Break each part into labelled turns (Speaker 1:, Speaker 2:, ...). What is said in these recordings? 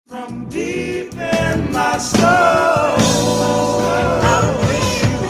Speaker 1: From deep in my soul, I wish you were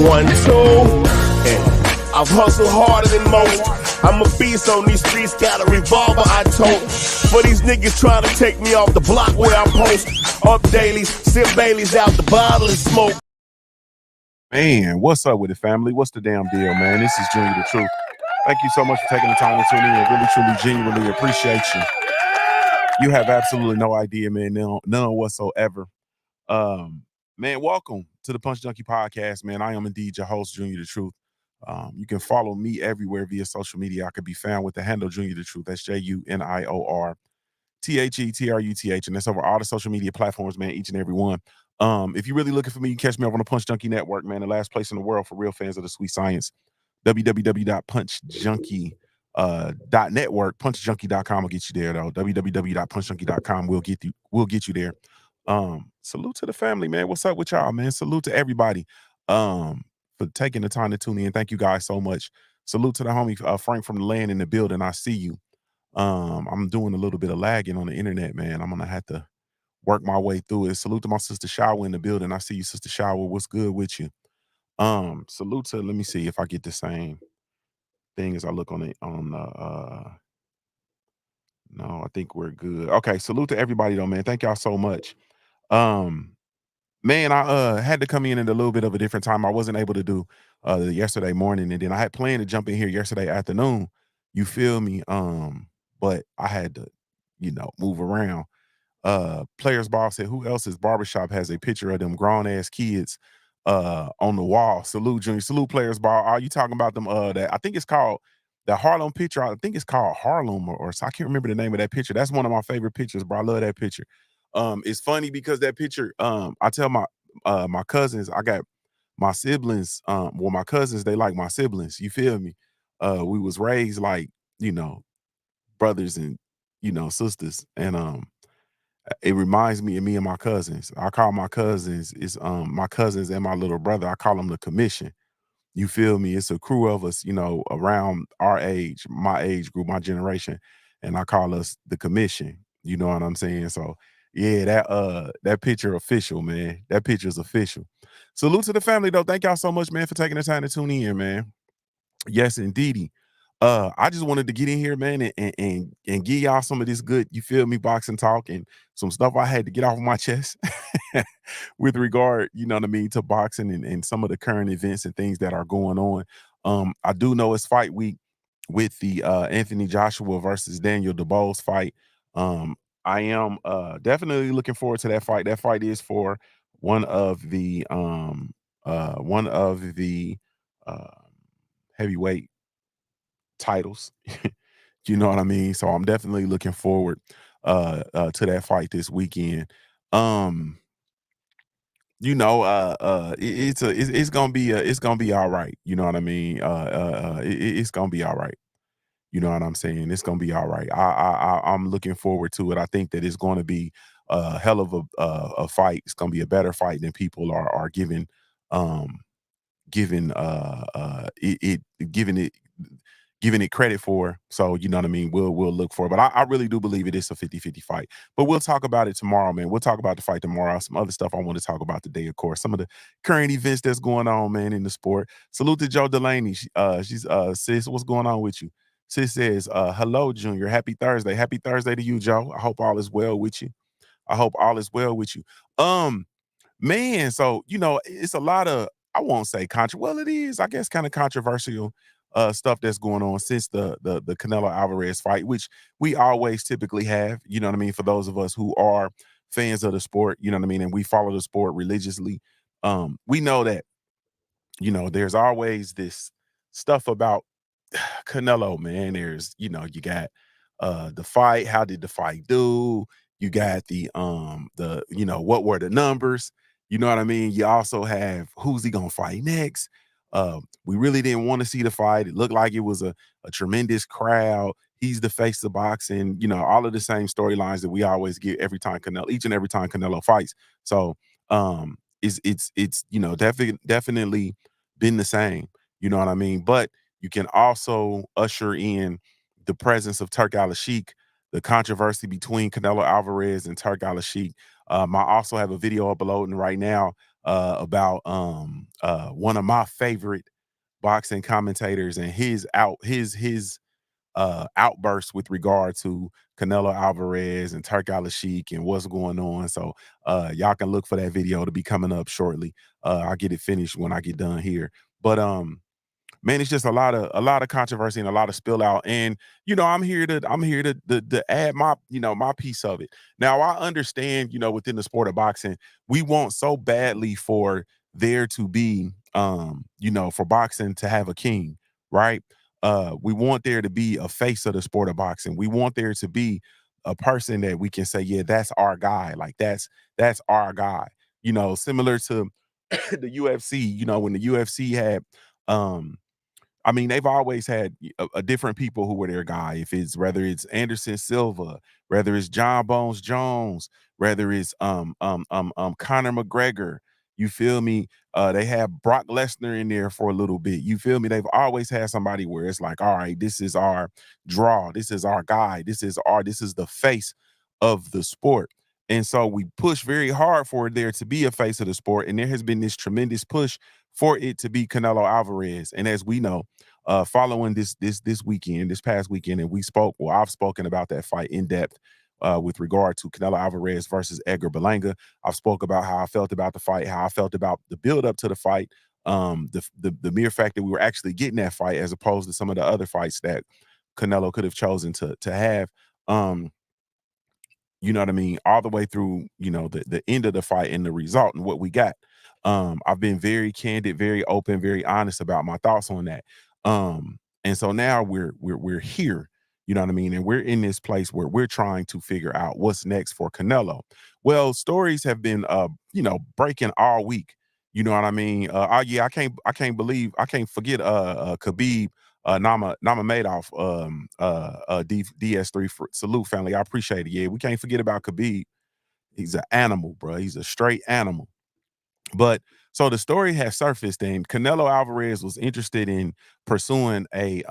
Speaker 2: One, two, I've hustled harder than most. I'm a beast on these streets, got a revolver I tote. For these niggas trying to take me off the block where I post. Up daily, sip Baileys out the bottle and smoke.
Speaker 3: Man, what's up with it, family? What's the damn deal, man? This is JuniorTheTruth. Thank you so much for taking the time to tune in. Really, truly, genuinely appreciate you. You have absolutely no idea, man. None whatsoever. Man, welcome to the Punch Junkie Podcast, man. I am indeed your host, JuniorTheTruth. You can follow me everywhere via social media. I could be found with the handle JuniorTheTruth. That's JuniorTheTruth, and that's over all the social media platforms, man, each and every one. If you're really looking for me, you can catch me over on the Punch Junkie Network, man, the last place in the world for real fans of the sweet science. www.punchjunkie.network. Punchjunkie.com will get you there, though. www.punchjunkie.com will get you there. Salute to the family, man. What's up with y'all, man? Salute to everybody for taking the time to tune in. Thank you guys so much. Salute to the homie Frank from the land in the building. I see you. I'm doing a little bit of lagging on the internet, man. I'm gonna have to work my way through it. Salute to my sister Shower in the building. I see you, sister Shower. What's good with you? Salute to, let me see if I get the same thing as I look on the no, I think we're good. Okay, salute to everybody though, man. Thank y'all so much. Man, I had to come in at a little bit of a different time. I wasn't able to do yesterday morning, and then I had planned to jump in here yesterday afternoon. You feel me? But I had to, move around. Players Ball said, who else's barbershop has a picture of them grown ass kids on the wall? Salute, Junior. Salute, Players Ball. Are you talking about them? That I think it's called the Harlem picture. I think it's called Harlem or I can't remember the name of that picture. That's one of my favorite pictures, bro. I love that picture. It's funny because that picture, I tell my cousins, I got my siblings, my cousins, they like my siblings. You feel me? We was raised like, brothers and, sisters. And it reminds me of me and my cousins. I call my cousins, my cousins and my little brother, I call them the commission. You feel me? It's a crew of us, around our age, my age group, my generation, and I call us the commission. You know what I'm saying? So Yeah, that picture official, man. That picture's official. Salute to the family though. Thank y'all so much, man, for taking the time to tune in, man. Yes, indeedy. I just wanted to get in here, man, and give y'all some of this good, you feel me, boxing talk and some stuff I had to get off my chest with regard, you know what I mean, to boxing and some of the current events and things that are going on. I do know it's fight week with the Anthony Joshua versus Daniel Dubois fight. Um, I am definitely looking forward to that fight. That fight is for one of the uh, heavyweight titles. You know what I mean? So I'm definitely looking forward to that fight this weekend. Um, it's gonna be all right. You know what I mean? It's gonna be all right. You know what I'm saying? It's gonna be all right. I'm looking forward to it. I think that it's going to be a hell of a fight. It's gonna be a better fight than people are giving um giving giving it credit for. So you know what I mean, we'll look for it, but I really do believe it is a 50-50 fight. But we'll talk about it tomorrow, man. We'll talk about the fight tomorrow. Some other stuff I want to talk about today, of course, some of the current events that's going on, man, in the sport. Salute to Joe Delaney. She's sis, what's going on with you? Sis says hello Junior, happy Thursday to you, Joe. I hope all is well with you. um Man, so it's a lot of, I won't say well, it is, I guess, kind of controversial stuff that's going on since the Canelo Alvarez fight, which we always typically have, you know what I mean, for those of us who are fans of the sport, you know what I mean, and we follow the sport religiously. We know that, there's always this stuff about Canelo, man. There's, you got the fight, how did the fight do? You got what were the numbers? You know what I mean? You also have who's he gonna fight next? We really didn't want to see the fight. It looked like it was a tremendous crowd. He's the face of boxing, all of the same storylines that we always get each and every time Canelo fights. So it's definitely been the same, you know what I mean? But you can also usher in the presence of Turk Al-Sheikh, the controversy between Canelo Alvarez and Turk Al-Sheikh. I also have a video uploading right now about one of my favorite boxing commentators and his outbursts with regard to Canelo Alvarez and Turk Al-Sheikh and what's going on. So y'all can look for that video to be coming up shortly. I'll get it finished when I get done here. But man, it's just a lot of controversy and a lot of spill out. And I'm here to add my piece of it. Now I understand, within the sport of boxing, we want so badly for there to be for boxing to have a king, right? We want there to be a face of the sport of boxing. We want there to be a person that we can say, yeah, that's our guy. Like that's our guy. Similar to the UFC, when the UFC had I mean, they've always had a different people who were their guy. Whether it's Anderson Silva, whether it's John Bones Jones, whether it's Conor McGregor, you feel me? They have Brock Lesnar in there for a little bit. You feel me? They've always had somebody where it's like, all right, this is our draw, this is our guy, this is the face of the sport. And so we push very hard for there to be a face of the sport. And there has been this tremendous push for it to be Canelo Alvarez. And as we know, following this past weekend, and I've spoken about that fight in depth with regard to Canelo Alvarez versus Edgar Berlanga. I've spoke about how I felt about the fight, how I felt about the build up to the fight, the mere fact that we were actually getting that fight as opposed to some of the other fights that Canelo could have chosen to have. You know what I mean, all the way through, the end of the fight and the result and what we got. I've been very candid, very open, very honest about my thoughts on that. And so now we're here, you know what I mean? And we're in this place where we're trying to figure out what's next for Canelo. Well, stories have been breaking all week. You know what I mean? Oh yeah, I can't forget Khabib Nurmagomedov, DS3 for salute family. I appreciate it. Yeah, we can't forget about Khabib. He's an animal, bro. He's a straight animal. But so the story has surfaced, and Canelo Alvarez was interested in pursuing a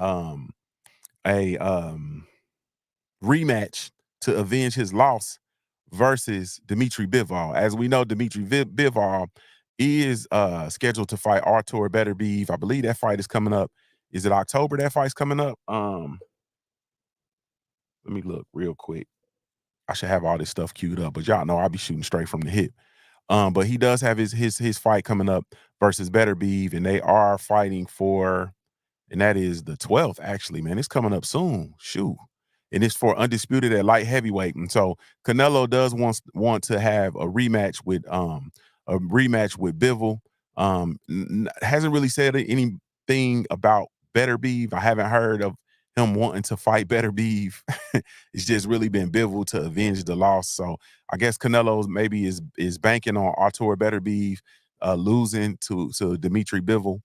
Speaker 3: rematch to avenge his loss versus Dimitri Bivol. As we know, Dimitri Bivol is scheduled to fight Artur Beterbiev. I believe that fight is coming up. Is it October that fight's coming up? Let me look real quick. I should have all this stuff queued up, but y'all know I'll be shooting straight from the hip. But he does have his fight coming up versus Beterbiev, and they are fighting for, and that is the 12th, actually, man. It's coming up soon. Shoot. And it's for undisputed at light heavyweight. And so Canelo does want to have a rematch with Bivol. Hasn't really said anything about Beterbiev. I haven't heard of him wanting to fight Beterbiev. It's just really been Bivol to avenge the loss. So I guess Canelo maybe is banking on Artur Beterbiev losing to Dimitri Bivol.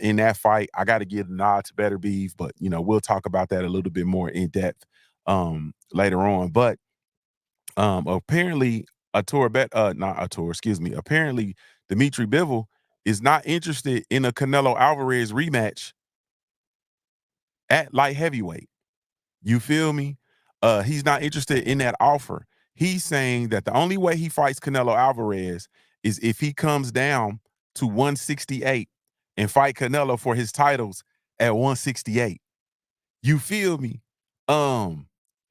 Speaker 3: In that fight, I got to give the nod to Beterbiev, but we'll talk about that a little bit more in depth later on. But apparently apparently Dimitri Bivol is not interested in a Canelo Alvarez rematch at light heavyweight. You feel me? He's not interested in that offer. He's saying that the only way he fights Canelo Alvarez is if he comes down to 168 and fight Canelo for his titles at 168. You feel me?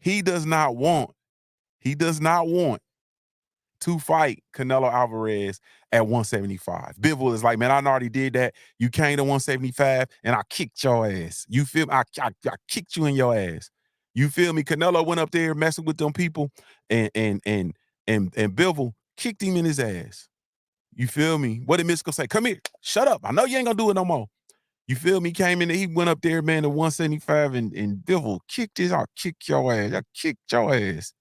Speaker 3: He does not want to fight Canelo Alvarez at 175. Bivol is like, man, I already did that. You came to 175 and I kicked your ass. You feel me? I kicked you in your ass. You feel me? Canelo went up there messing with them people, and Bivol kicked him in his ass. You feel me? What did Mystical say? Come here. Shut up. I know you ain't gonna do it no more. You feel me? Came in, he went up there, man, to 175, and Bivol kicked his, I'll kick your ass. I kicked your ass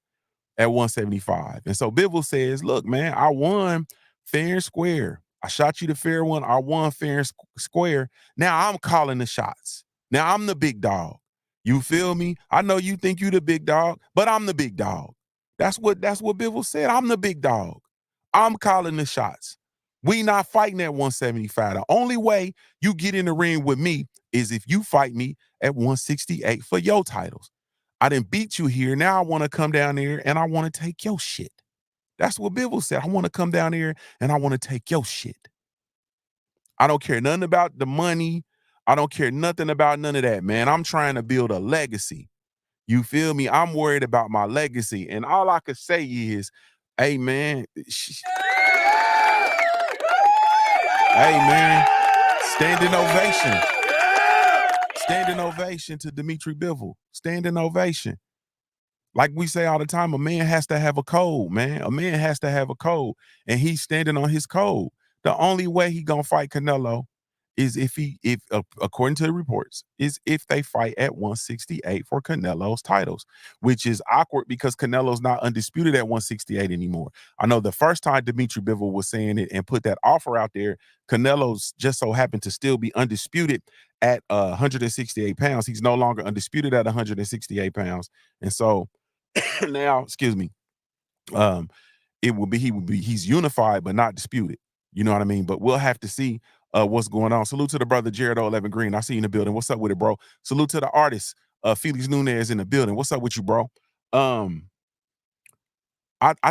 Speaker 3: at 175. And so Bivol says, look, man, I won fair and square. I shot you the fair one. I won fair and square. Now I'm calling the shots. Now I'm the big dog. You feel me? I know you think you the big dog, but I'm the big dog. That's what Bivol said. I'm the big dog. I'm calling the shots. We not fighting at 175. The only way you get in the ring with me is if you fight me at 168 for your titles. I didn't beat you here. Now I want to come down there and I want to take your shit. That's what Bivol said. I want to come down here and I want to take your shit. I don't care nothing about the money. I don't care nothing about none of that, man. I'm trying to build a legacy. You feel me? I'm worried about my legacy. And all I could say is, hey, man. Hey, man. Standing ovation. Standing ovation to Dimitri Bivol. Standing ovation. Like we say all the time, a man has to have a code, man. A man has to have a code, and he's standing on his code. The only way he gonna fight Canelo is if according to the reports, is if they fight at 168 for Canelo's titles, which is awkward because Canelo's not undisputed at 168 anymore. I know the first time Dimitri Bivol was saying it and put that offer out there, Canelo's just so happened to still be undisputed at 168 pounds. He's no longer undisputed at 168 pounds. And so now, excuse me, he's unified but not disputed. You know what I mean? But we'll have to see what's going on. Salute to the brother Jared 11 Green. I see you in the building. What's up with it, bro? Salute to the artist Felix Nunez in the building. What's up with you, bro? I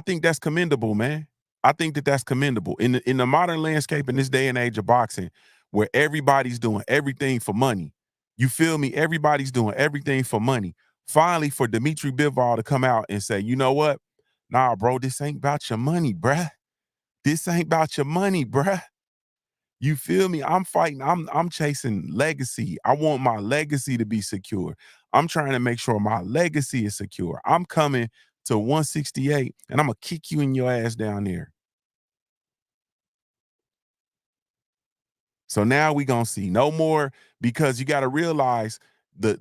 Speaker 3: think that's commendable, man. I think that's commendable in the modern landscape in this day and age of boxing, where everybody's doing everything for money. You feel me? Everybody's doing everything for money. Finally, for Dimitri Bivol to come out and say, you know what? Nah, bro, this ain't about your money, bruh. This ain't about your money, bruh. You feel me? I'm fighting. I'm chasing legacy. I want my legacy to be secure. I'm trying to make sure my legacy is secure. I'm coming to 168, and I'm going to kick you in your ass down there. So now we gonna see no more, because you got to realize the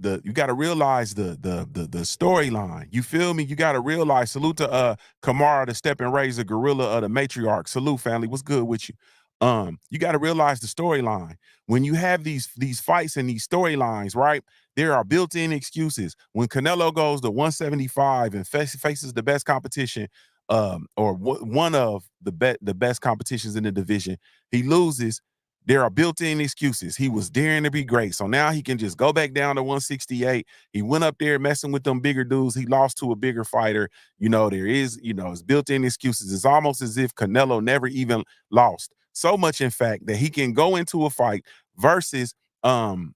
Speaker 3: storyline. You feel me? You got to realize. Salute to Kamara, the stepping razor, gorilla of the matriarch. Salute, family. What's good with you? You got to realize the storyline. When you have these fights and these storylines, right? There are built-in excuses. When Canelo goes to 175 and faces the best competition, or one of the best competitions in the division, he loses. There are built-in excuses. He was daring to be great. So now he can just go back down to 168. He went up there messing with them bigger dudes. He lost to a bigger fighter. There is, it's built-in excuses. It's almost as if Canelo never even lost. So much, in fact, that he can go into a fight versus Edgar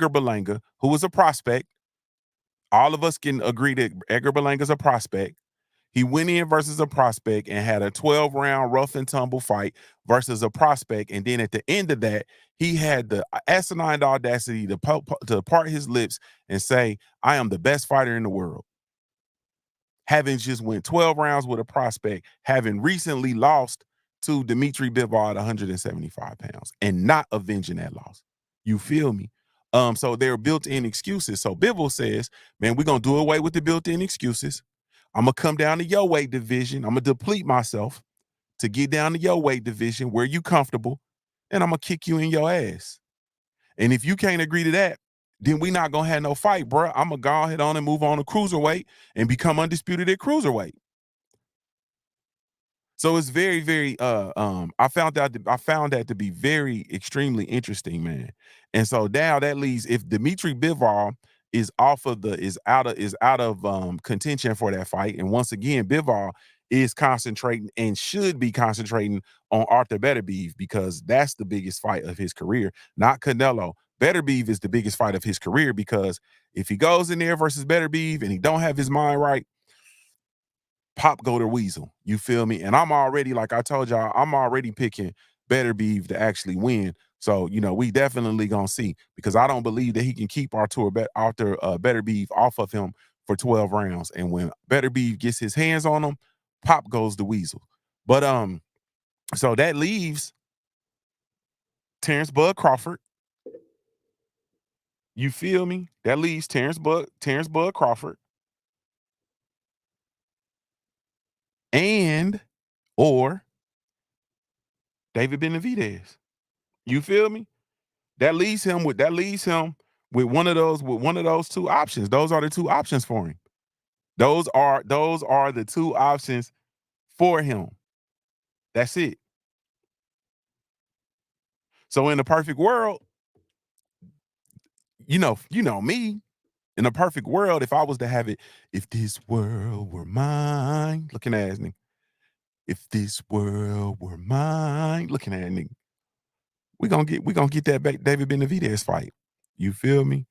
Speaker 3: Berlanga, who was a prospect. All of us can agree that Edgar Berlanga's a prospect. He went in versus a prospect and had a 12-round rough and tumble fight versus a prospect. And then at the end of that, he had the asinine audacity to part his lips and say, I am the best fighter in the world. Having just went 12 rounds with a prospect, having recently lost to Dimitri Bivol at 175 pounds and not avenging that loss. You feel me? So they're built-in excuses. So Bivol says, man, we're going to do away with the built-in excuses. I'm going to come down to your weight division. I'm going to deplete myself to get down to your weight division where you comfortable, and I'm going to kick you in your ass. And if you can't agree to that, then we not going to have no fight, bro. I'm going to go ahead on and move on to cruiserweight and become undisputed at cruiserweight. So it's very, very. I found that to be very extremely interesting, man. And so now that leaves, if Dimitri Bivol is out of contention for that fight, and once again, Bivol is concentrating and should be concentrating on Arthur Beterbiev because that's the biggest fight of his career, not Canelo. Beterbiev is the biggest fight of his career because if he goes in there versus Beterbiev and he don't have his mind right, Pop go to Weasel. You feel me? And I'm already, like I told y'all, I'm already picking Beterbiev to actually win. So, we definitely gonna see because I don't believe that he can keep Arthur Beterbiev off of him for 12 rounds. And when Beterbiev gets his hands on him, Pop goes to Weasel. But so that leaves Terrence Bud Crawford. You feel me? That leaves Terrence Bud Crawford. And or David Benavidez. You feel me? That leaves him with one of those two options. Those are the two options for him. Those are the two options for him. That's it. So in the perfect world, you know me. In a perfect world, if I was to have it, if this world were mine, looking at me. If this world were mine, looking at nigga. We gonna get that back David Benavidez fight. You feel me?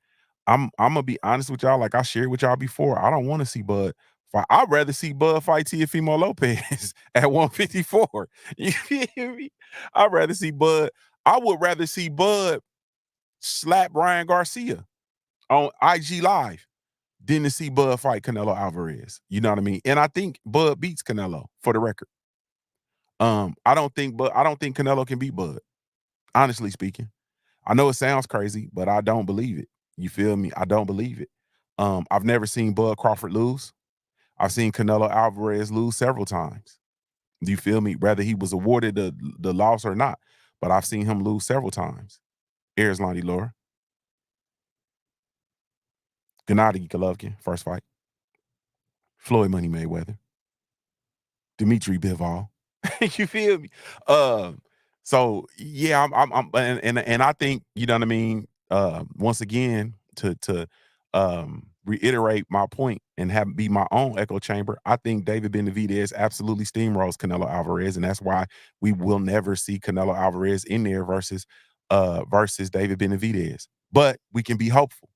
Speaker 3: I'm gonna be honest with y'all. Like I shared with y'all before, I don't want to see Bud fight. I'd rather see Bud fight Teofimo Lopez at 154. You feel me? I'd rather see Bud. I would rather see Bud slap Ryan Garcia on IG Live than to see Bud fight Canelo Alvarez. You know what I mean? And I think Bud beats Canelo, for the record. I don't think Canelo can beat Bud. Honestly speaking, I know it sounds crazy, but I don't believe it. You feel me? I don't believe it. I've never seen Bud Crawford lose. I've seen Canelo Alvarez lose several times. Do you feel me? Whether he was awarded the loss or not, but I've seen him lose several times. Here's Lonnie Laura. Gennady Golovkin, first fight. Floyd Money Mayweather. Dimitri Bivol. You feel me? So yeah, I'm and I think, you know what I mean. Once again, to reiterate my point and be my own echo chamber, I think David Benavidez absolutely steamrolls Canelo Alvarez, and that's why we will never see Canelo Alvarez in there versus David Benavidez. But we can be hopeful.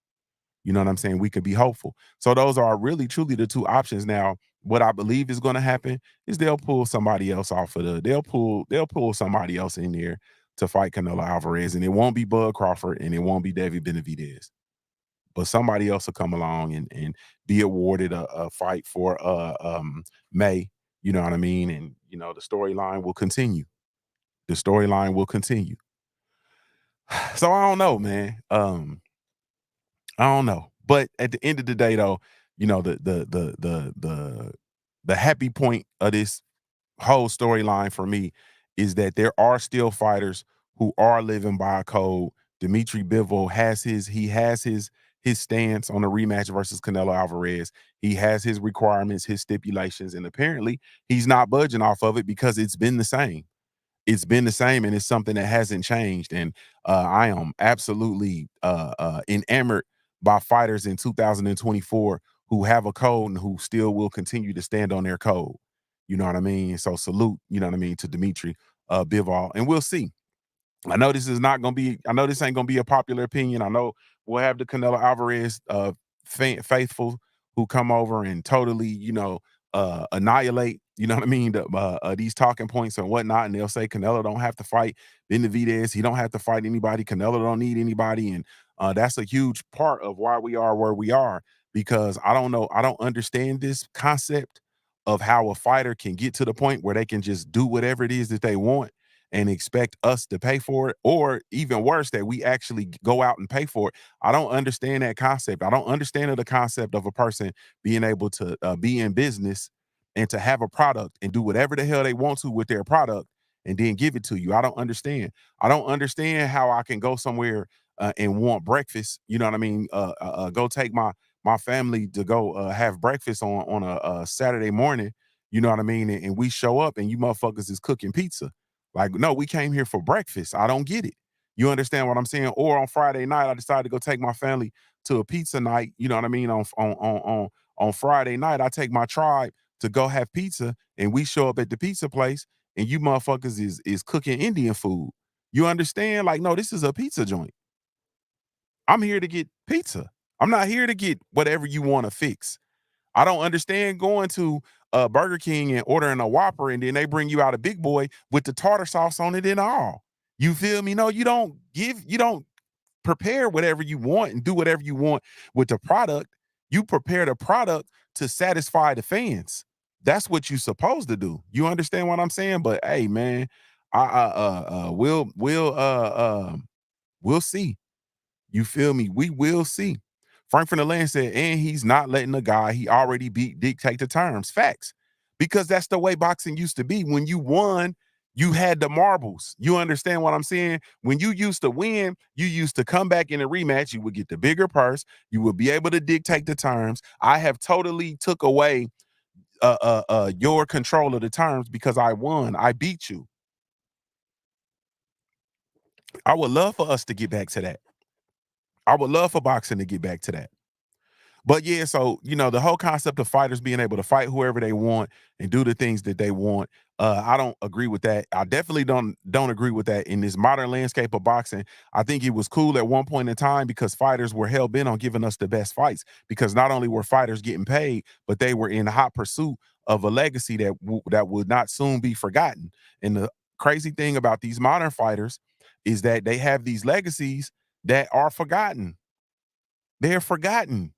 Speaker 3: You know what I'm saying? We could be hopeful. So those are really, truly the two options. Now, what I believe is going to happen is they'll pull somebody else they'll pull somebody else in there to fight Canelo Alvarez, and it won't be Bud Crawford and it won't be David Benavidez. But somebody else will come along and be awarded a fight for May. You know what I mean? And the storyline will continue. The storyline will continue. So I don't know, man. I don't know. But at the end of the day, though, the happy point of this whole storyline for me is that there are still fighters who are living by a code. Dimitri Bivol has his stance on the rematch versus Canelo Alvarez. He has his requirements, his stipulations, and apparently he's not budging off of it because it's been the same. it's been the same, and it's something that hasn't changed. And I am absolutely enamored by fighters in 2024 who have a code and who still will continue to stand on their code. You know what I mean? So salute, you know what I mean, to Dimitri Bivol, and we'll see. I know this is not gonna be. I know this ain't gonna be a popular opinion. I know we'll have the Canelo Alvarez faithful who come over and totally, annihilate. You know what I mean? These talking points and whatnot, and they'll say Canelo don't have to fight Benavidez. He don't have to fight anybody. Canelo don't need anybody, and that's a huge part of why we are where we are. Because I don't know. I don't understand this concept of how a fighter can get to the point where they can just do whatever it is that they want and expect us to pay for it, or even worse, that we actually go out and pay for it. I don't understand that concept. I don't understand the concept of a person being able to be in business and to have a product and do whatever the hell they want to with their product and then give it to you. I don't understand. I don't understand how I can go somewhere and want breakfast. You know what I mean? Go take my family to go have breakfast on a Saturday morning. You know what I mean? And we show up and you motherfuckers is cooking pizza. Like, no, we came here for breakfast. I don't get it. You understand what I'm saying? Or on Friday night, I decided to go take my family to a pizza night. You know what I mean? On Friday night, I take my tribe to go have pizza, and we show up at the pizza place, and you motherfuckers is cooking Indian food. You understand? Like, no, this is a pizza joint. I'm here to get pizza. I'm not here to get whatever you want to fix. I don't understand going to Burger King and ordering a Whopper and then they bring you out a Big Boy with the tartar sauce on it and all. You feel me? No, you don't prepare whatever you want and do whatever you want with the product. You prepare the product to satisfy the fans. That's what you're supposed to do. You understand what I'm saying? But hey, man, we'll see. You feel me? We will see. Frank from the Land said, and he's not letting the guy he already beat dictate the terms. Facts. Because that's the way boxing used to be. When you won, you had the marbles. You understand what I'm saying? When you used to win, you used to come back in a rematch. You would get the bigger purse. You would be able to dictate the terms. I have totally took away your control of the terms because I won. I beat you. I would love for us to get back to that. I would love for boxing to get back to that. But yeah, so the whole concept of fighters being able to fight whoever they want and do the things that they want, I don't agree with that. I definitely don't agree with that in this modern landscape of boxing. I think it was cool at one point in time because fighters were hell bent on giving us the best fights. Because not only were fighters getting paid, but they were in hot pursuit of a legacy that would not soon be forgotten. And the crazy thing about these modern fighters is that they have these legacies that are forgotten. They're forgotten.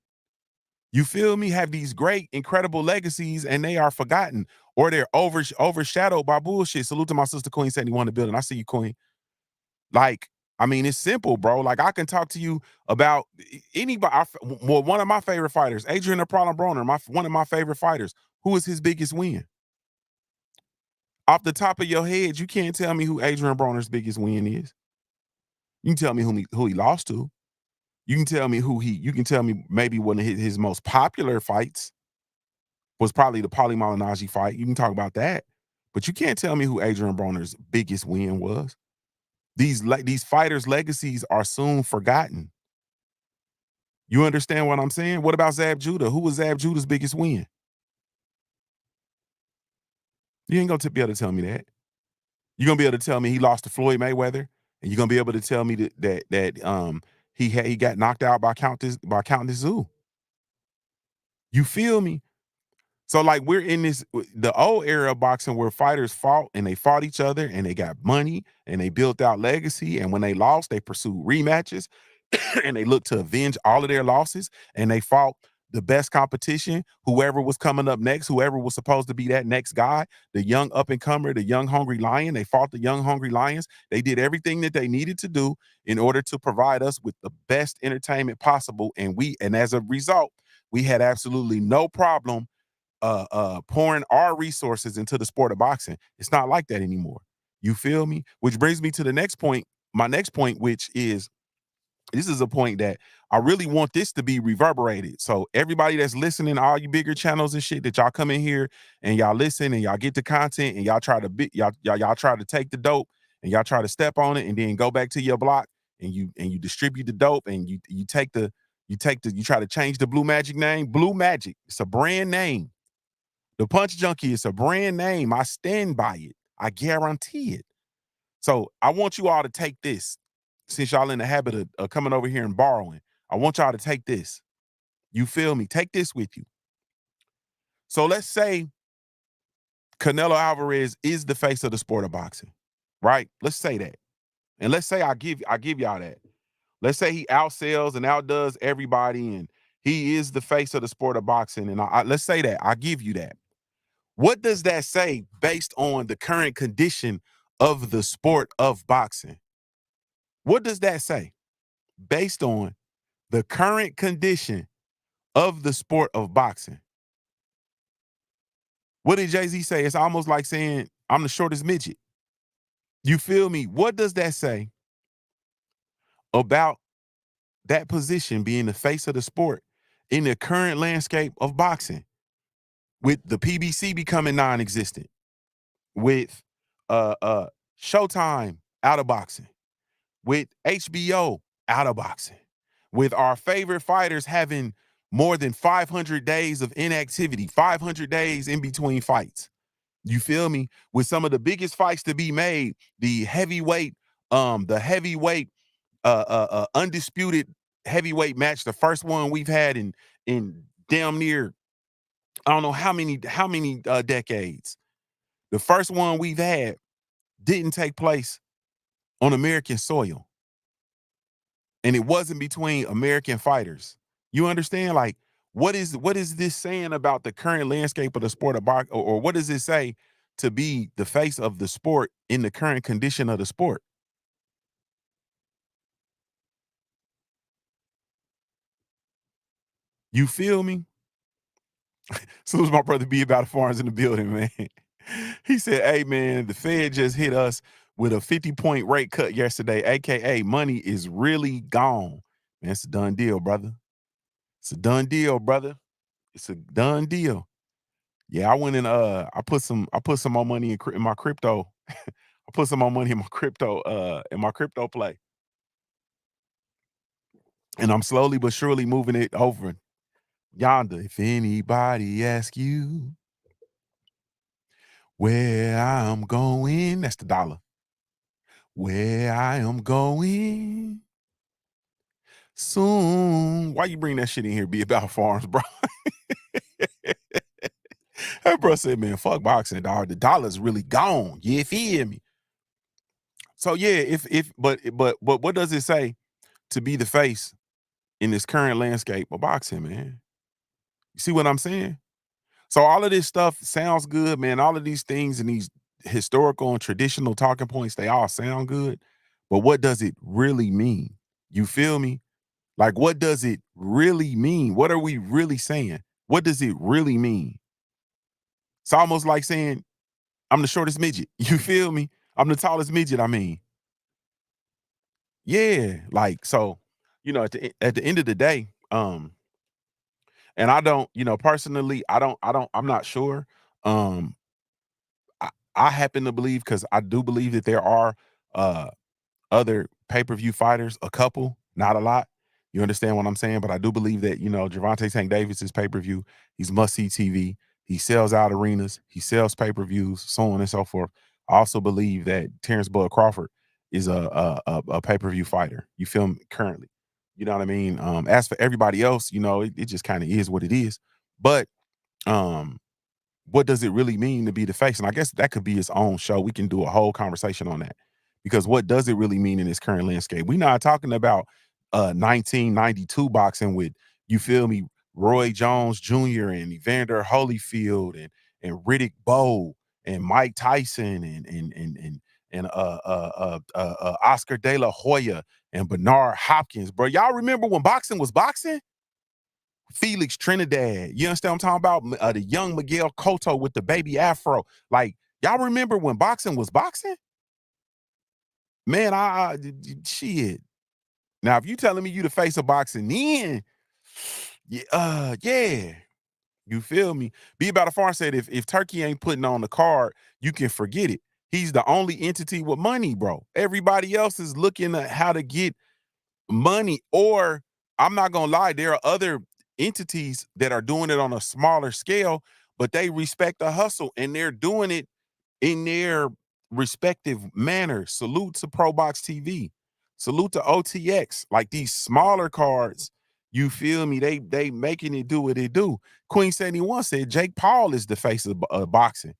Speaker 3: You feel me? Have these great, incredible legacies, and they are forgotten, or they're overshadowed by bullshit. Salute to my sister Queen 71 in the building. I see you, Queen. Like, I mean, it's simple, bro. Like, I can talk to you about anybody. Well, one of my favorite fighters, Adrian the Problem Broner, one of my favorite fighters. Who is his biggest win? Off the top of your head, you can't tell me who Adrian Broner's biggest win is. You can tell me who he lost to. You can tell me you can tell me maybe one of his most popular fights was probably the Paulie Malignaggi fight. You can talk about that. But you can't tell me who Adrian Broner's biggest win was. These fighters' legacies are soon forgotten. You understand what I'm saying? What about Zab Judah? Who was Zab Judah's biggest win? You ain't gonna be able to tell me that. You're gonna be able to tell me he lost to Floyd Mayweather, and you're gonna be able to tell me that he got knocked out by Countess Zoo. You feel me? So like we're in the old era of boxing where fighters fought and they fought each other and they got money and they built out legacy, and when they lost, they pursued rematches and they looked to avenge all of their losses, and they fought the best competition, whoever was coming up next, whoever was supposed to be that next guy, the young up and comer, the young hungry lion. They fought the young hungry lions. They did everything that they needed to do in order to provide us with the best entertainment possible, and as a result, we had absolutely no problem pouring our resources into the sport of boxing. It's not like that anymore. You feel me? Which brings me to the next point, my next point, which is this is a point that I really want this to be reverberated. So everybody that's listening, all you bigger channels and shit, that y'all come in here and y'all listen and y'all get the content and y'all try to y'all try to take the dope and y'all try to step on it and then go back to your block and you distribute the dope and you try to change the Blue Magic name. Blue Magic, it's a brand name. The Punch Junkie is a brand name. I stand by it. I guarantee it. So I want you all to take this. Since y'all in the habit of coming over here and borrowing, I want y'all to take this. You feel me? Take this with you. So let's say Canelo Alvarez is the face of the sport of boxing, right? Let's say that. And let's say I give y'all that. Let's say he outsells and outdoes everybody and he is the face of the sport of boxing. And let's say that. I give you that. What does that say based on the current condition of the sport of boxing? What does that say based on the current condition of the sport of boxing? What did Jay-Z say? It's almost like saying, I'm the shortest midget. You feel me? What does that say about that position being the face of the sport in the current landscape of boxing, with the PBC becoming non-existent, with Showtime out of boxing, with HBO out of boxing, with our favorite fighters having more than 500 days of inactivity, 500 days in between fights? You feel me? With some of the biggest fights to be made, the heavyweight undisputed heavyweight match, the first one we've had in damn near, I don't know how many decades. The first one we've had didn't take place on American soil, and it wasn't between American fighters. You understand? Like, what is this saying about the current landscape of the sport of boxing, or what does it say to be the face of the sport in the current condition of the sport? You feel me? So as my brother B about Farms in the building, man. He said, hey, man, the Fed just hit us with a 50-point rate cut yesterday, AKA money is really gone. Man, it's a done deal, brother. It's a done deal, brother. It's a done deal. Yeah, I went and I put some more money in my crypto. I put some more money in my crypto play. And I'm slowly but surely moving it over yonder. If anybody asks you where I'm going, that's the dollar. Where I am going soon. Why you bring that shit in here? Be about farms, bro. That bro said, man, fuck boxing, dog. The dollar's really gone. You feel me? So yeah, but what does it say to be the face in this current landscape of boxing, man? You see what I'm saying? So all of this stuff sounds good, man. All of these things and these historical and traditional talking points, they all sound good. But what does it really mean? You feel me? Like, what does it really mean? What are we really saying? What does it really mean? It's almost like saying, I'm the shortest midget. You feel me? I'm the tallest midget, I mean. Yeah, like, so, at the end of the day, and I don't, personally, I'm not sure. Um, I happen to believe, because I do believe that there are other pay-per-view fighters, a couple, not a lot. You understand what I'm saying? But I do believe that, Gervonta Tank Davis is pay-per-view. He's must-see TV. He sells out arenas. He sells pay-per-views, so on and so forth. I also believe that Terrence Bud Crawford is a pay-per-view fighter. You feel me? Currently. You know what I mean? As for everybody else, it just kind of is what it is. But what does it really mean to be the face? And I guess that could be its own show. We can do a whole conversation on that, because what does it really mean in this current landscape? We're not talking about 1992 boxing with, you feel me, Roy Jones Jr. and Evander Holyfield and Riddick Bowe and Mike Tyson and Oscar De La Hoya and Bernard Hopkins, bro. Y'all remember when boxing was boxing? Felix Trinidad, you understand what I'm talking about? The young Miguel Cotto with the baby afro. Like, y'all remember when boxing was boxing? Man, shit. Now, if you telling me you the face of boxing, then yeah. You feel me? Be About a Farm said if Turkey ain't putting on the card, you can forget it. He's the only entity with money, bro. Everybody else is looking at how to get money. Or I'm not gonna lie, there are other entities that are doing it on a smaller scale, but they respect the hustle and they're doing it in their respective manner. Salute to Pro Box TV. Salute to OTX. Like these smaller cards, you feel me? They making it do what it do. Queen 71 said Jake Paul is the face of boxing.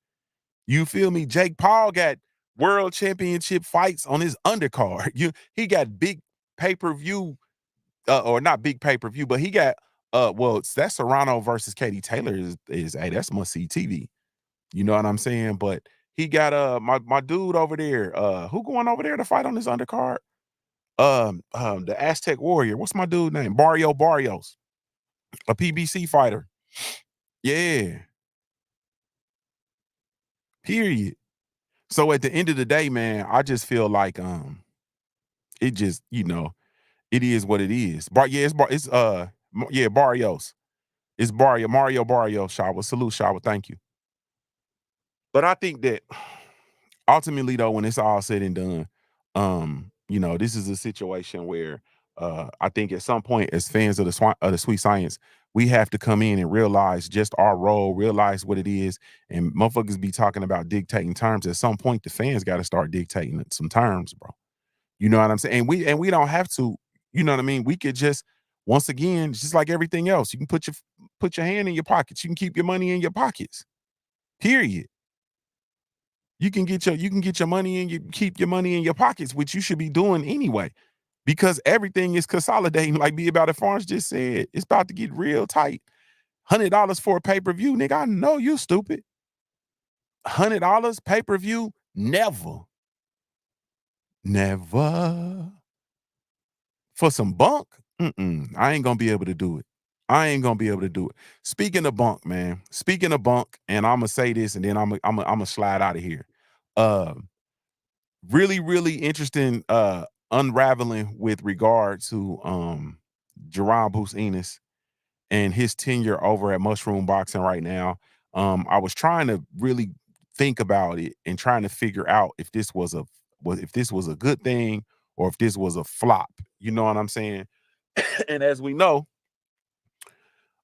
Speaker 3: You feel me? Jake Paul got world championship fights on his undercard. He got big pay-per-view, or not big pay-per-view, but he got that's Serrano versus Katie Taylor is hey, that's must-see TV. You know what I'm saying? But he got my dude over there. Who going over there to fight on this undercard? The Aztec Warrior. What's my dude name? Barrios, a PBC fighter. Yeah. Period. So at the end of the day, man, I just feel like it just, it is what it is. Barrios. It's Mario Barrios, Shawa. Salute, Shawa. Thank you. But I think that ultimately, though, when it's all said and done, this is a situation where I think at some point, as fans of the sweet science, we have to come in and realize just our role, realize what it is, and motherfuckers be talking about dictating terms. At some point, the fans got to start dictating some terms, bro. You know what I'm saying? And we don't have to. You know what I mean? We could just, once again, just like everything else, you can put your hand in your pockets. You can keep your money in your pockets. Period. You can get your money and you keep your money in your pockets, which you should be doing anyway, because everything is consolidating. Like Be About It Farms just said, it's about to get real tight. $100 for a pay-per-view, nigga. I know you stupid. $100 pay-per-view, never for some bunk. I ain't gonna be able to do it. Speaking of bunk, man. And I'm gonna say this, and then I'm gonna slide out of here. Really, really interesting unraveling with regard to Jaron Ennis and his tenure over at Matchroom Boxing right now. I was trying to really think about it and trying to figure out if this was a good thing or if this was a flop. You know what I'm saying? And as we know,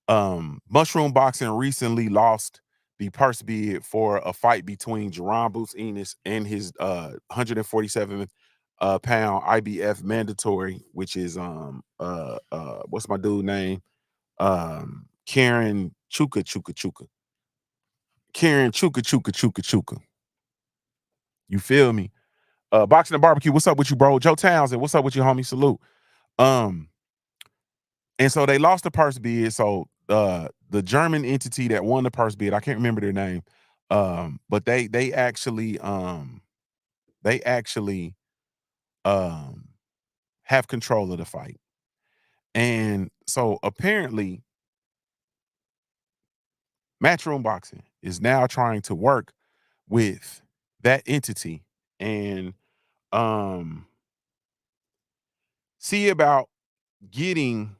Speaker 3: Matchroom Boxing recently lost the purse bid for a fight between Jaron Ennis and his 147 pound IBF mandatory, which is what's my dude name? Karen Chuka. Karen Chuka. You feel me? Boxing and Barbecue, what's up with you, bro? Joe Townsend, what's up with you, homie? Salute. And so they lost the purse bid. So the German entity that won the purse bid, I can't remember their name. But they actually have control of the fight. And so apparently Matchroom Boxing is now trying to work with that entity and see about getting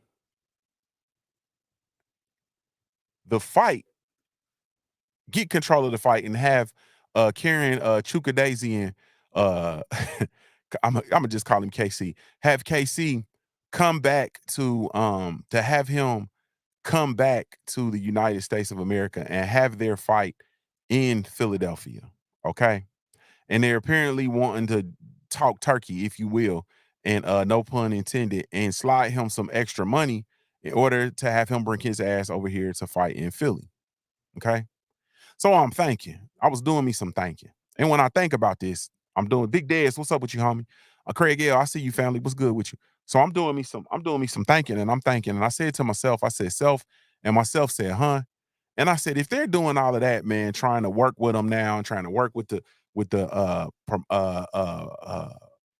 Speaker 3: the fight, get control of the fight, and have Karen Chukadazian, I'm gonna just call him KC. Have KC come back to have him come back to the United States of America and have their fight in Philadelphia. Okay. And they're apparently wanting to talk turkey, if you will, and no pun intended, and slide him some extra money in order to have him bring his ass over here to fight in Philly. Okay. So I'm thinking. I was doing me some thinking. And when I think about this, I'm doing Big Dez. What's up with you, homie? Craig L, I see you, family. What's good with you? So I'm doing me some thinking, and I'm thinking, and I said to myself, I said, self, and myself said, huh? And I said, if they're doing all of that, man, trying to work with them now and trying to work with the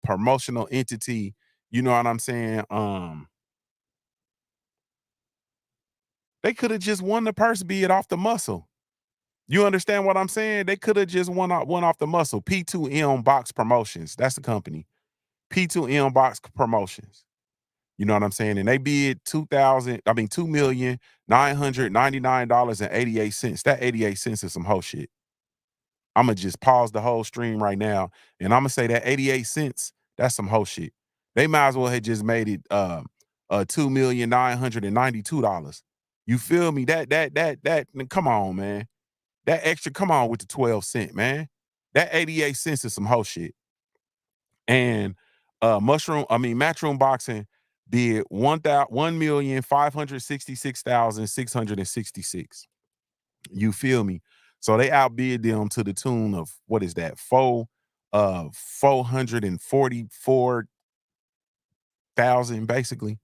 Speaker 3: promotional entity, you know what I'm saying? They could have just won the purse bid off the muscle. You understand what I'm saying? They could have just won off the muscle. P2M Box Promotions. That's the company. P2M Box Promotions. You know what I'm saying? And they bid $2,999.88. That 88 cents is some whole shit. I'm gonna just pause the whole stream right now, and I'm gonna say that 88 cents, that's some whole shit. They might as well have just made it $2,992. You feel me? That come on, man. That extra, come on with the 12 cent, man. That 88 cents is some whole shit. And Matchroom Boxing bid 1,566,666. You feel me? So they outbid them to the tune of, what is that? 444,000 basically.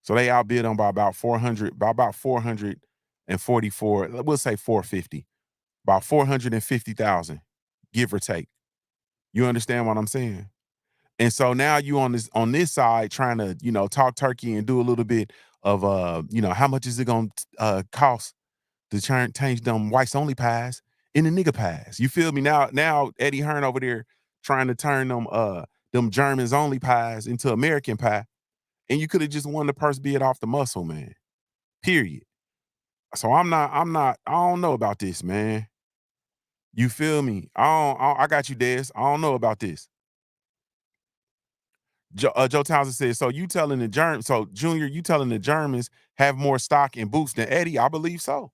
Speaker 3: So they outbid them by about 444, we'll say 450. About 450,000, give or take. You understand what I'm saying? And so now you on this side trying to, talk turkey and do a little bit of how much is it gonna cost to change them whites only pies into nigga pies. You feel me? Now Eddie Hearn over there trying to turn them Germans only pies into American pie. And you could have just won the purse bid off the muscle, man. Period. So I don't know about this, man. You feel me? I got you, Des. I don't know about this. Joe Townsend says, so you telling the Germans, so Junior, you telling the Germans have more stock in Boots than Eddie? I believe so.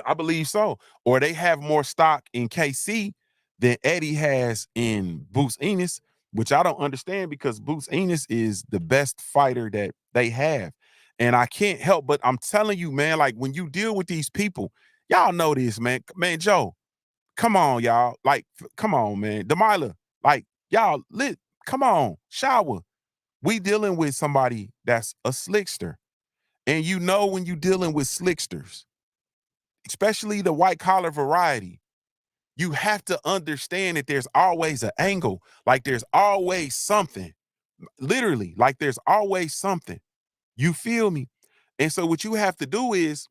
Speaker 3: I believe so. Or they have more stock in KC than Eddie has in Boots Ennis, which I don't understand because Boots Ennis is the best fighter that they have. And I can't help but I'm telling you, man, like when you deal with these people, y'all know this, man. Man, Joe, come on, y'all. Like, come on, man. Demila, like, y'all lit. Come on, shower. We dealing with somebody that's a slickster. And you know when you dealing with slicksters, especially the white collar variety, you have to understand that there's always an angle. Like there's always something. Literally, like there's always something. You feel me? And so what you have to do is,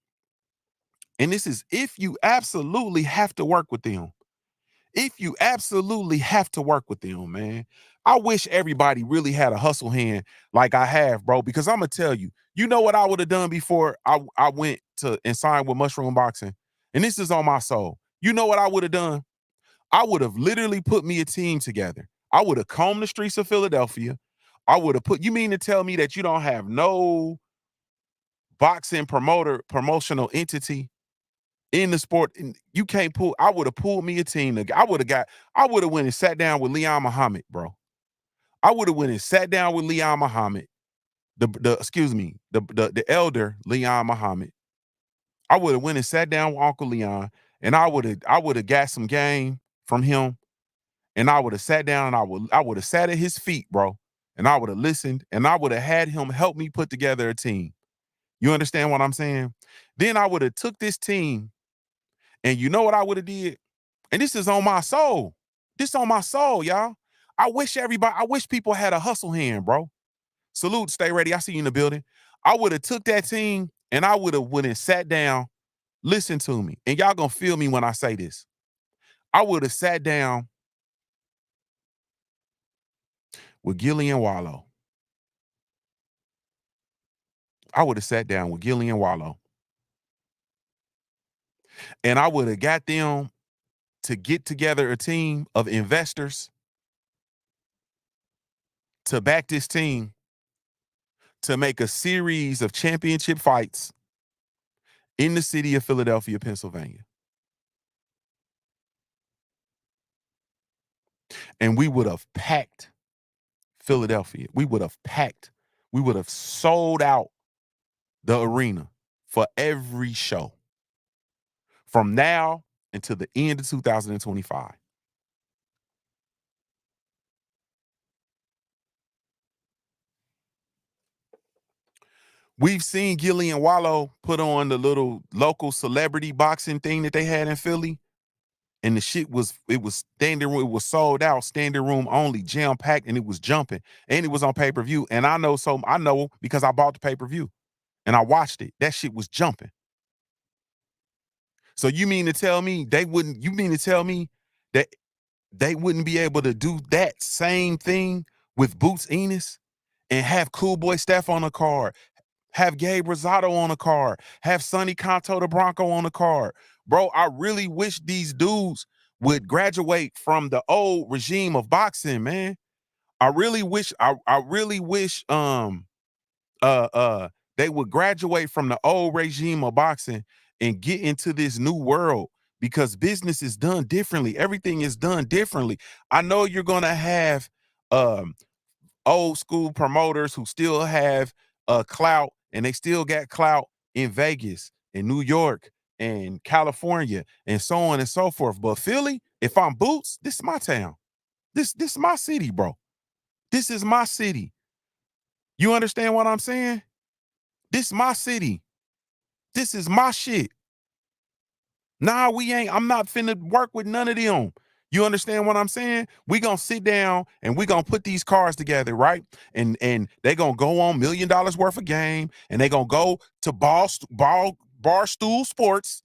Speaker 3: and this is if you absolutely have to work with them. If you absolutely have to work with them, man. I wish everybody really had a hustle hand like I have, bro, because I'm going to tell you, you know what I would have done before I went to and signed with Matchroom Boxing? And this is on my soul. You know what I would have done? I would have literally put me a team together. I would have combed the streets of Philadelphia. I would have you mean to tell me that you don't have no boxing promotional entity in the sport? You can't pull. I would have pulled me a team. I would have went and sat down with Leon Muhammad, bro. I would have went and sat down with Leon Muhammad, the elder Leon Muhammad. I would have went and sat down with Uncle Leon, and I would have got some game from him, and I would have sat down and I would have sat at his feet, bro, and I would have listened, and I would have had him help me put together a team. You understand what I'm saying? Then I would have took this team, and you know what I would have did? And this is on my soul. This on my soul, y'all. I wish people had a hustle hand, bro. Salute, stay ready. I see you in the building. I would have took that team and I would have went and sat down. Listen to me. And y'all gonna feel me when I say this. I would have sat down with Gillian Wallow. I would have sat down with Gillian Wallow. And I would have got them to get together a team of investors to back this team to make a series of championship fights in the city of Philadelphia, Pennsylvania. And we would have packed Philadelphia. We would have sold out the arena for every show from now until the end of 2025. We've seen Gillian Wallow put on the little local celebrity boxing thing that they had in Philly. And the shit was standing room, it was sold out, standing room only, jam-packed, and it was jumping. And it was on pay-per-view. And I know because I bought the pay-per-view and I watched it. That shit was jumping. So you mean to tell me that they wouldn't be able to do that same thing with Boots Ennis and have Cool Boy Steph on the card, have Gabe Rosado on the card, have Sonny Conto the Bronco on the card. Bro, I really wish these dudes would graduate from the old regime of boxing, man. I really wish they would graduate from the old regime of boxing and get into this new world, because business is done differently. Everything is done differently. I know you're gonna have um old school promoters who still have clout, and they still got clout in Vegas, in New York, and California, and so on and so forth. But Philly, if I'm Boots, this is my town. This is my city, bro. This is my city. You understand what I'm saying? This is my city. This is my shit. Nah, we ain't. I'm not finna work with none of them. You understand what I'm saying? We gonna sit down and we gonna put these cards together, right? And they gonna go on $1 million worth of game, and they gonna go to Barstool Sports.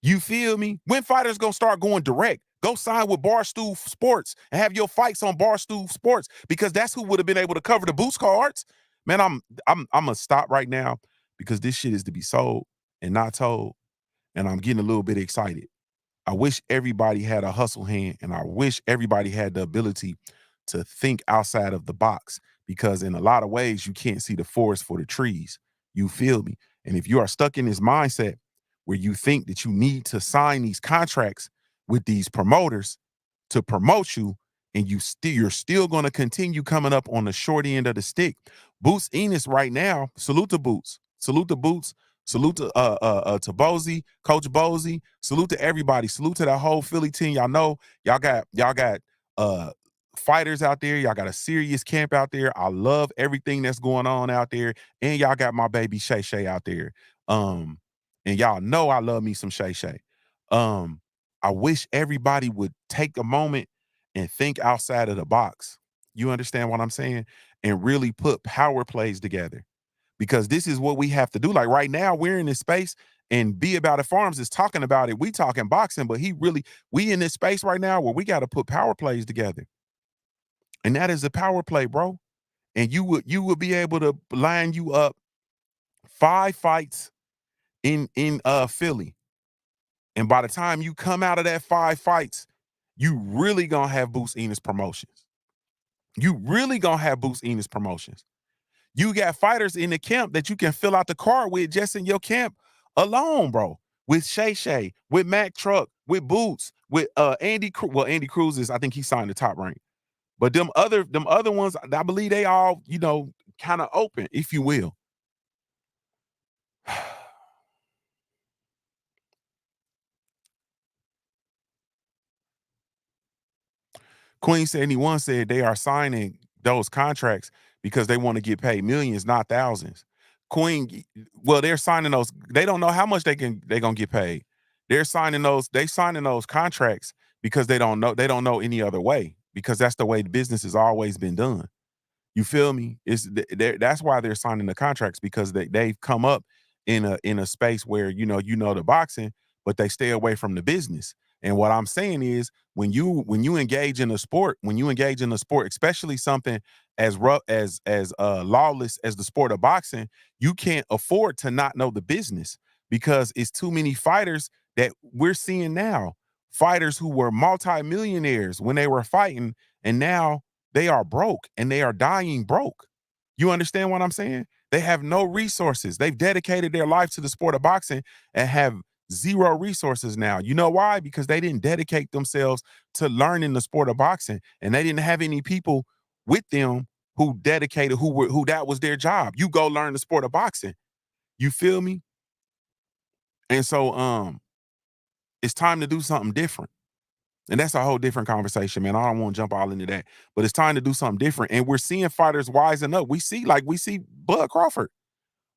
Speaker 3: You feel me? When fighters gonna start going direct? Go sign with Barstool Sports and have your fights on Barstool Sports, because that's who would have been able to cover the boost cards. Man, I'm gonna stop right now, because this shit is to be sold and not told, and I'm getting a little bit excited. I wish everybody had a hustle hand, and I wish everybody had the ability to think outside of the box, because in a lot of ways you can't see the forest for the trees. You feel me? And if you are stuck in this mindset where you think that you need to sign these contracts with these promoters to promote you, and you're still going to continue coming up on the short end of the stick. Boots Ennis right now, salute to Boots. Salute to Boots. Salute to Bozy, Coach Bozy. Salute to everybody. Salute to that whole Philly team. Y'all know y'all got fighters out there. Y'all got a serious camp out there. I love everything that's going on out there. And y'all got my baby Shay Shay out there. And y'all know I love me some Shay Shay. I wish everybody would take a moment and think outside of the box. You understand what I'm saying? And really put power plays together, because this is what we have to do. Like right now, we're in this space, and Be About It Farms is talking about it. We talking boxing, but we in this space right now where we got to put power plays together. And that is a power play, bro. And you would be able to line you up 5 fights in Philly. And by the time you come out of that 5 fights, you really gonna have Boost Ennis promotions. You really gonna have Boost Ennis promotions. You got fighters in the camp that you can fill out the card with just in your camp alone, bro. With Shay Shay, with Mac Truck, with Boots, with Andy Cruz is, I think he signed the Top Rank. But them other ones, I believe they all, kind of open, if you will. Queen 71 said they are signing those contracts because they want to get paid millions, not thousands. Queen, well, they're signing those. They don't know how much they're gonna get paid. They're signing those contracts because they don't know any other way, because that's the way the business has always been done. You feel me? That's why they're signing the contracts, because they've come up in a space where the boxing, but they stay away from the business. And what I'm saying is, when you engage in a sport, especially something as rough as lawless as the sport of boxing, you can't afford to not know the business, because it's too many fighters that we're seeing now. Fighters who were multimillionaires when they were fighting, and now they are broke, and they are dying broke. You understand what I'm saying? They have no resources. They've dedicated their life to the sport of boxing and have zero resources now. You know why? Because they didn't dedicate themselves to learning the sport of boxing, and they didn't have any people with them who dedicated, who that was their job. You go learn the sport of boxing. You feel me? And so it's time to do something different. And that's a whole different conversation, man. I don't want to jump all into that, but it's time to do something different. And we're seeing fighters wising up. We see Bud Crawford.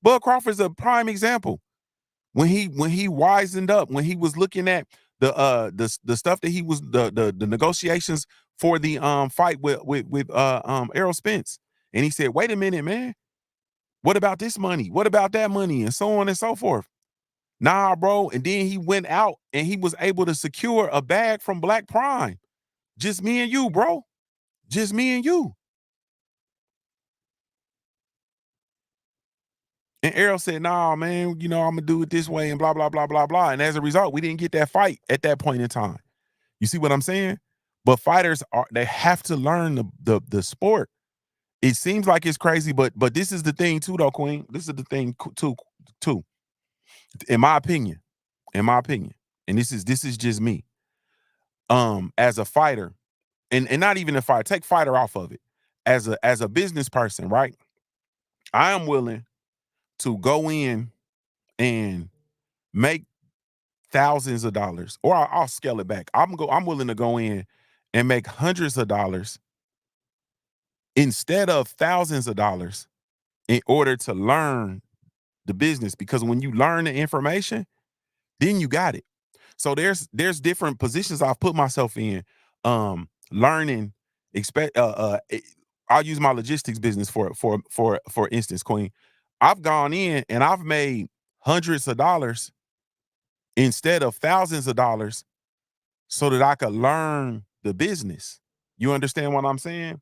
Speaker 3: Bud Crawford's a prime example. When he wisened up, when he was looking at the stuff that he was the negotiations for the fight with Errol Spence, and he said, "Wait a minute, man. What about this money? What about that money?" And so on and so forth. Nah, bro. And then he went out and he was able to secure a bag from Black Prime. Just me and you, bro. Just me and you. And Errol said, nah, man, you know, I'm gonna do it this way and blah, blah, blah, blah, blah. And as a result, we didn't get that fight at that point in time. You see what I'm saying? But fighters they have to learn the sport. It seems like it's crazy, but this is the thing too, though, Queen. This is the thing too. In my opinion, and this is just me. As a fighter, and not even a fighter, take fighter off of it. As a business person, right? I am willing to go in and make thousands of dollars, or I'll scale it back. I'm willing to go in and make hundreds of dollars instead of thousands of dollars in order to learn the business, because when you learn the information, then you got it. So there's different positions I've put myself in, learning. I'll use my logistics business for instance, Queen. I've gone in and I've made hundreds of dollars instead of thousands of dollars so that I could learn the business. You understand what I'm saying?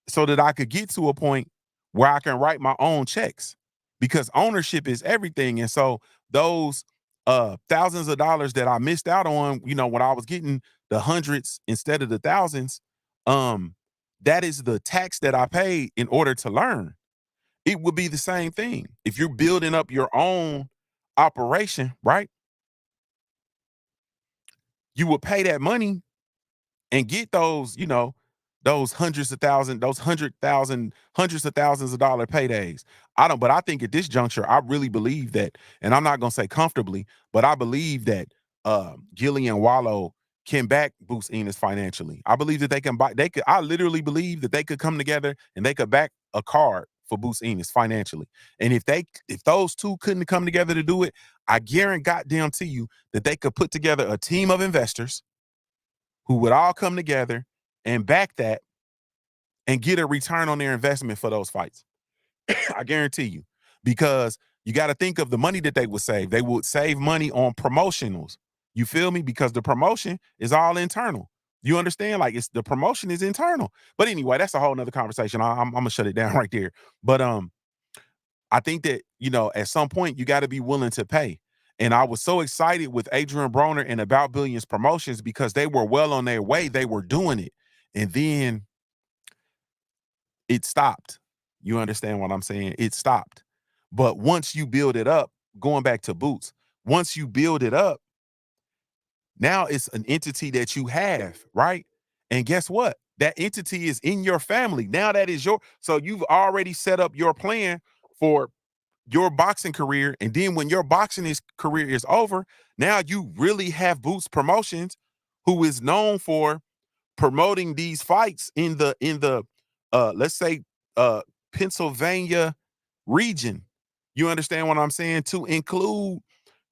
Speaker 3: So that I could get to a point where I can write my own checks, because ownership is everything. And so those thousands of dollars that I missed out on, you know, when I was getting the hundreds instead of the thousands, that is the tax that I paid in order to learn. It would be the same thing if you're building up your own operation, right? You would pay that money and get those, you know, those hundreds of thousands, those 100,000, hundreds of thousands of dollar paydays. But I think at this juncture, I really believe that, and I'm not gonna say comfortably, but I believe that Gillian Wallow can back Boots Ennis financially. I believe that I literally believe that they could come together and they could back a card for Boots Ennis financially. And if those two couldn't come together to do it, I guarantee you that they could put together a team of investors who would all come together and back that and get a return on their investment for those fights. I guarantee you, because you got to think of the money that they would save. They would save money on promotionals. You feel me? Because the promotion is all internal. You understand? Like, the promotion is internal. But anyway, that's a whole nother conversation. I'm gonna shut it down right there. But I think that, you know, at some point you got to be willing to pay. And I was so excited with Adrian Broner and About Billions Promotions because they were well on their way. They were doing it. And then it stopped. You understand what I'm saying? It stopped. But once you build it up, going back to Boots, once you build it up, now it's an entity that you have, right? And guess what? That entity is in your family. Now that is so you've already set up your plan for your boxing career. And then when your career is over, now you really have Boots Promotions, who is known for promoting these fights in the let's say Pennsylvania region. You understand what I'm saying? To include,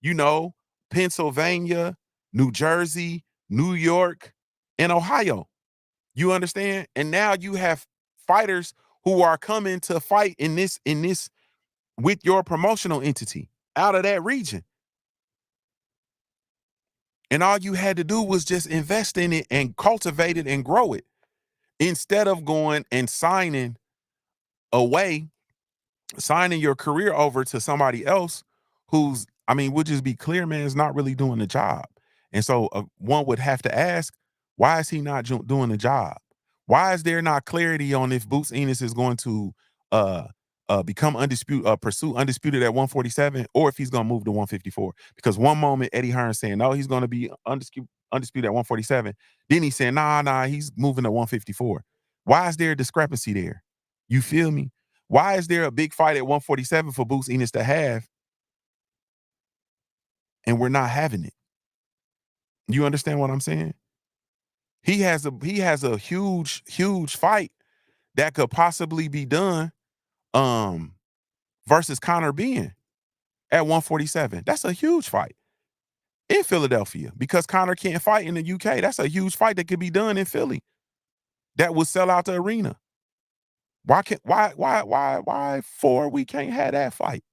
Speaker 3: you know, Pennsylvania, New Jersey, New York, and Ohio. You understand? And now you have fighters who are coming to fight in this with your promotional entity out of that region. And all you had to do was just invest in it and cultivate it and grow it, instead of going and signing your career over to somebody else who's, I mean, we'll just be clear, man, is not really doing the job. And so one would have to ask, why is he not doing the job? Why is there not clarity on if Boots Ennis is going to become undisputed, pursue undisputed at 147, or if he's going to move to 154? Because one moment Eddie Hearn's saying, no, he's going to be undisputed at 147. Then he's saying, nah, he's moving to 154. Why is there a discrepancy there? You feel me? Why is there a big fight at 147 for Boots Ennis to have, and we're not having it? You understand what I'm saying? He has a huge fight that could possibly be done versus Conor Benn at 147. That's a huge fight in Philadelphia, because Conor can't fight in the UK. That's a huge fight that could be done in Philly that would sell out the arena. Why we can't have that fight?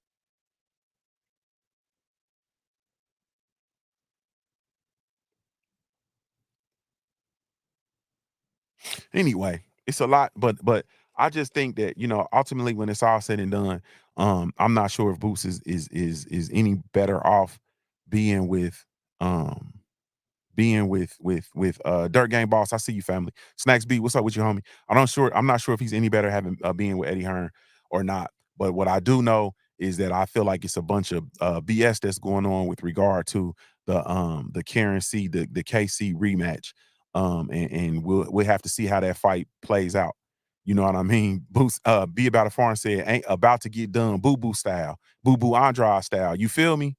Speaker 3: Anyway, it's a lot, but I just think that, ultimately when it's all said and done, I'm not sure if Boots is any better off being with Dirt Game Boss. I see you, family. Snacks B, what's up with you, homie? I'm not sure if he's any better having being with Eddie Hearn or not. But what I do know is that I feel like it's a bunch of BS that's going on with regard to the Karen C, the KC rematch. And we'll have to see how that fight plays out. You know what I mean? Boost, Be About a Foreign said, ain't about to get done, boo-boo style, boo-boo Andrade style. You feel me?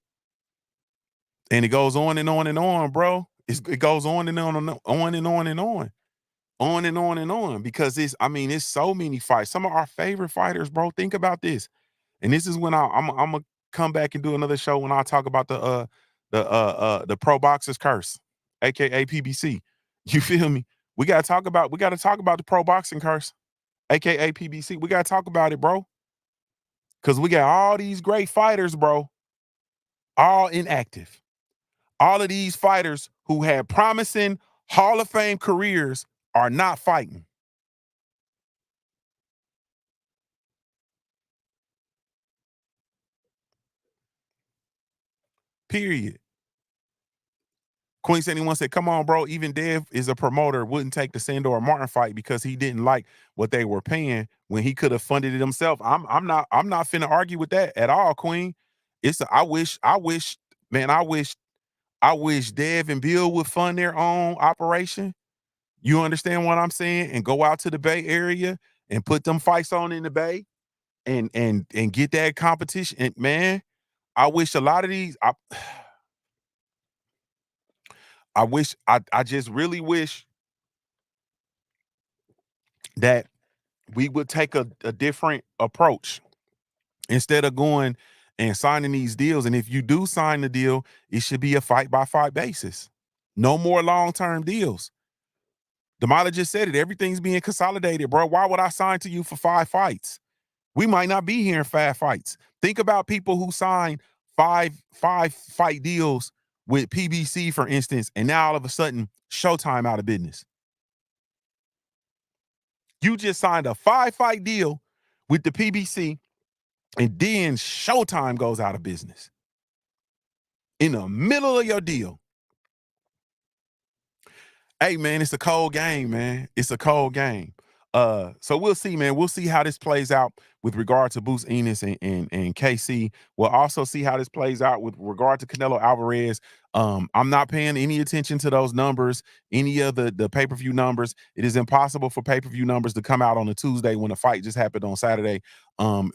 Speaker 3: And it goes on and on and on, bro. It goes on and on and on and on and on. On and on and on. Because it's so many fights. Some of our favorite fighters, bro. Think about this. And this is when I'm gonna come back and do another show when I talk about the pro boxer's curse, aka PBC. You feel me? We gotta talk about the pro boxing curse, aka PBC. We gotta talk about it, bro. Cause we got all these great fighters, bro, all inactive. All of these fighters who had promising Hall of Fame careers are not fighting. Period. Queen 71 said, come on, bro. Even Dev is a promoter, wouldn't take the Sandor Martin fight because he didn't like what they were paying when he could have funded it himself. I'm not finna argue with that at all, Queen. I wish Dev and Bill would fund their own operation. You understand what I'm saying? And go out to the Bay Area and put them fights on in the Bay and get that competition. And man, I wish a lot of these I just really wish that we would take a different approach instead of going and signing these deals. And if you do sign the deal, it should be a fight by fight basis. No more long-term deals. Damala just said it. Everything's being consolidated, bro. Why would I sign to you for 5 fights? We might not be here in 5 fights. Think about people who sign 5 fight deals with PBC, for instance, and now all of a sudden, Showtime out of business. You just signed a 5-fight deal with the PBC, and then Showtime goes out of business in the middle of your deal. Hey, man, it's a cold game, man. It's a cold game. So we'll see, man. We'll see how this plays out with regard to Boost Ennis and KC. We'll also see how this plays out with regard to Canelo Alvarez. I'm not paying any attention to those numbers, any of the pay-per-view numbers. It is impossible for pay-per-view numbers to come out on a Tuesday when the fight just happened on Saturday.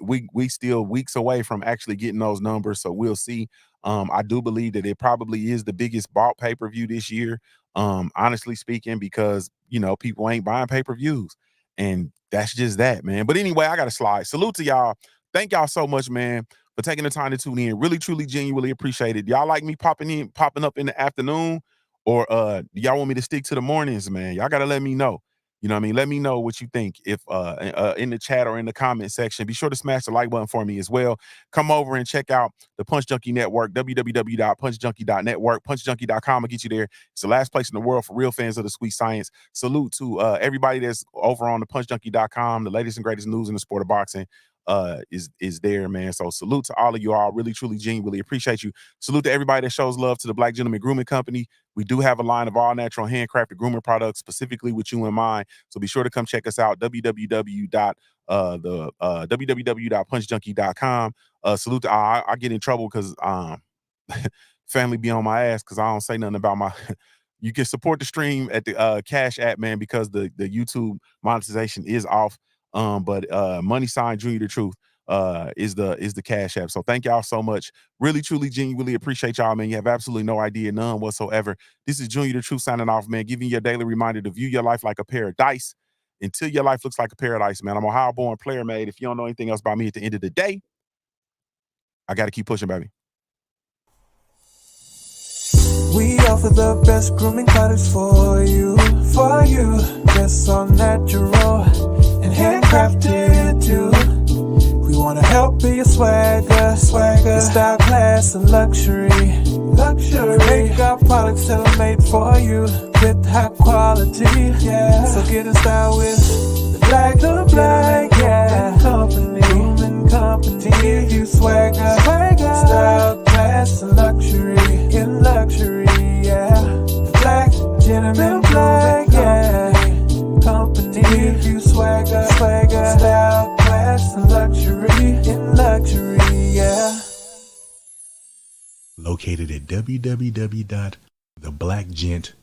Speaker 3: We still weeks away from actually getting those numbers, so we'll see. I do believe that it probably is the biggest bought pay-per-view this year, honestly speaking, because, people ain't buying pay-per-views. And that's just that, man. But anyway, I got to slide. Salute to y'all. Thank y'all so much, man, for taking the time to tune in. Really, truly, genuinely appreciate it. Y'all like me popping up in the afternoon, or y'all want me to stick to the mornings, man? Y'all got to let me know. You know what I mean? Let me know what you think. If in the chat or in the comment section, be sure to smash the like button for me as well. Come over and check out the Punch Junkie Network, www.punchjunkie.network. Punchjunkie.com will get you there. It's the last place in the world for real fans of the sweet science. Salute to everybody that's over on the punchjunkie.com. The latest and greatest news in the sport of boxing is there, man. So salute to all of you all. Really, truly, genuinely appreciate you. Salute to everybody that shows love to the Black Gentleman Grooming Company. We do have a line of all natural handcrafted grooming products specifically with you in mind. So be sure to come check us out. www.punchjunkie.com. Salute to I get in trouble because family be on my ass because I don't say nothing about my you can support the stream at the Cash App, man, because the YouTube monetization is off. But money sign JuniorTheTruth is the Cash App. So thank y'all so much. Really, truly, genuinely appreciate y'all, man. You have absolutely no idea, none whatsoever. This is JuniorTheTruth signing off, man, giving you a daily reminder to view your life like a pair of dice until your life looks like a paradise, man. I'm a Ohio-born player, made. If you don't know anything else about me, at the end of the day, I got to keep pushing, baby.
Speaker 1: We offer the best grooming products for you. Just so natural and handcrafted too. We wanna help be your swagger, your style, class, and luxury. We make our products tailor-made for you with high quality. Yeah. So get in style with the the black, yeah. Company, to give you swagger, style, class, and luxury, in luxury, yeah. The black gentleman, black, yeah. Company, to give you swagger, style, class, and luxury, in luxury, yeah.
Speaker 4: Located at www.theblackgent.com.